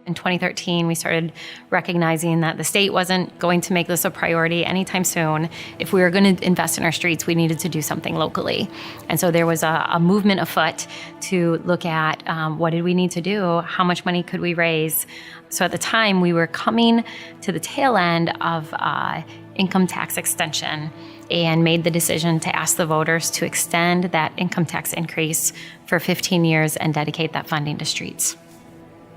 In 2013, we started recognizing that the state wasn't going to make this a priority anytime soon. If we were going to invest in our streets, we needed to do something locally. And so there was a movement afoot to look at what did we need to do, how much money could we raise. So at the time, we were coming to the tail end of income tax extension and made the decision to ask the voters to extend that income tax increase for 15 years and dedicate that funding to streets.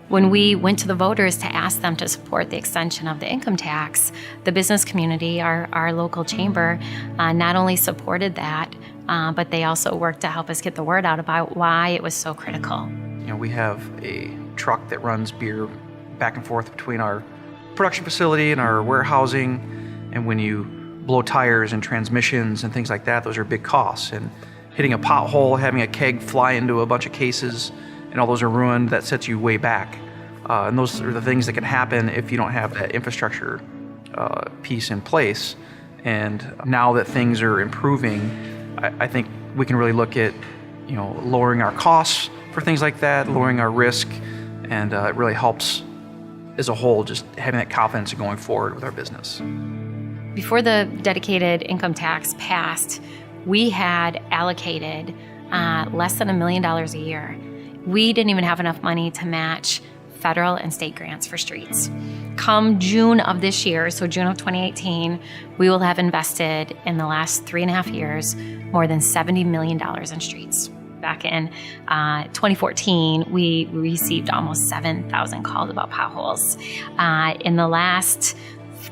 When we went to the voters to ask them to support the extension of the income tax, the business community, our local chamber, not only supported that, but they also worked to help us get the word out about why it was so critical. You know, we have a truck that runs beer back and forth between our production facility and our warehousing, and when you blow tires and transmissions and things like that, those are big costs. And hitting a pothole, having a keg fly into a bunch of cases, and all those are ruined, that sets you way back. And those are the things that can happen if you don't have that infrastructure piece in place. And now that things are improving, I think we can really look at, lowering our costs for things like that, lowering our risk, and it really helps as a whole, just having that confidence going forward with our business. Before the dedicated income tax passed, we had allocated less than $1 million a year. We didn't even have enough money to match federal and state grants for streets. Come June of this year, so June of 2018, we will have invested in the last 3.5 years more than $70 million in streets. Back in 2014, we received almost 7,000 calls about potholes. In the last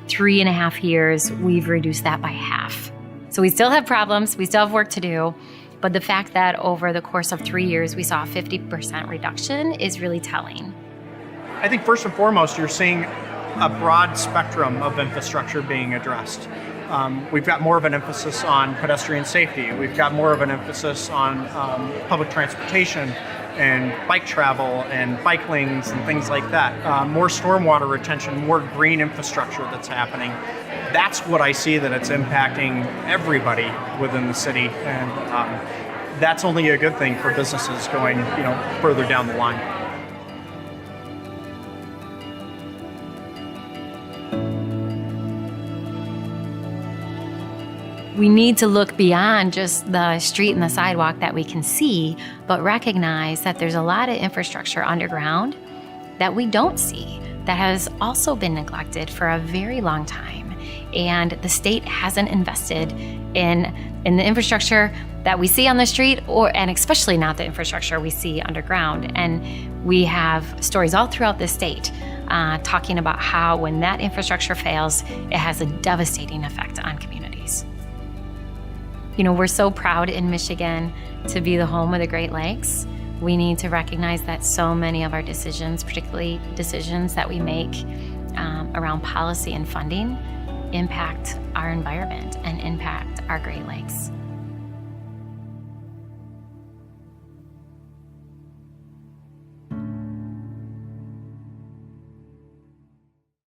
3.5 years, we've reduced that by half. So we still have problems, we still have work to do, but the fact that over the course of 3 years, we saw a 50% reduction is really telling. I think first and foremost, you're seeing a broad spectrum of infrastructure being addressed. We've got more of an emphasis on pedestrian safety. We've got more of an emphasis on public transportation and bike travel and bike lanes and things like that. More stormwater retention, more green infrastructure that's happening. That's what I see that it's impacting everybody within the city, and that's only a good thing for businesses going, further down the line. We need to look beyond just the street and the sidewalk that we can see, but recognize that there's a lot of infrastructure underground that we don't see that has also been neglected for a very long time. And the state hasn't invested in the infrastructure that we see on the street, and especially not the infrastructure we see underground. And we have stories all throughout the state talking about how when that infrastructure fails, it has a devastating effect on communities. We're so proud in Michigan to be the home of the Great Lakes. We need to recognize that so many of our decisions, particularly decisions that we make around policy and funding, impact our environment and impact our Great Lakes.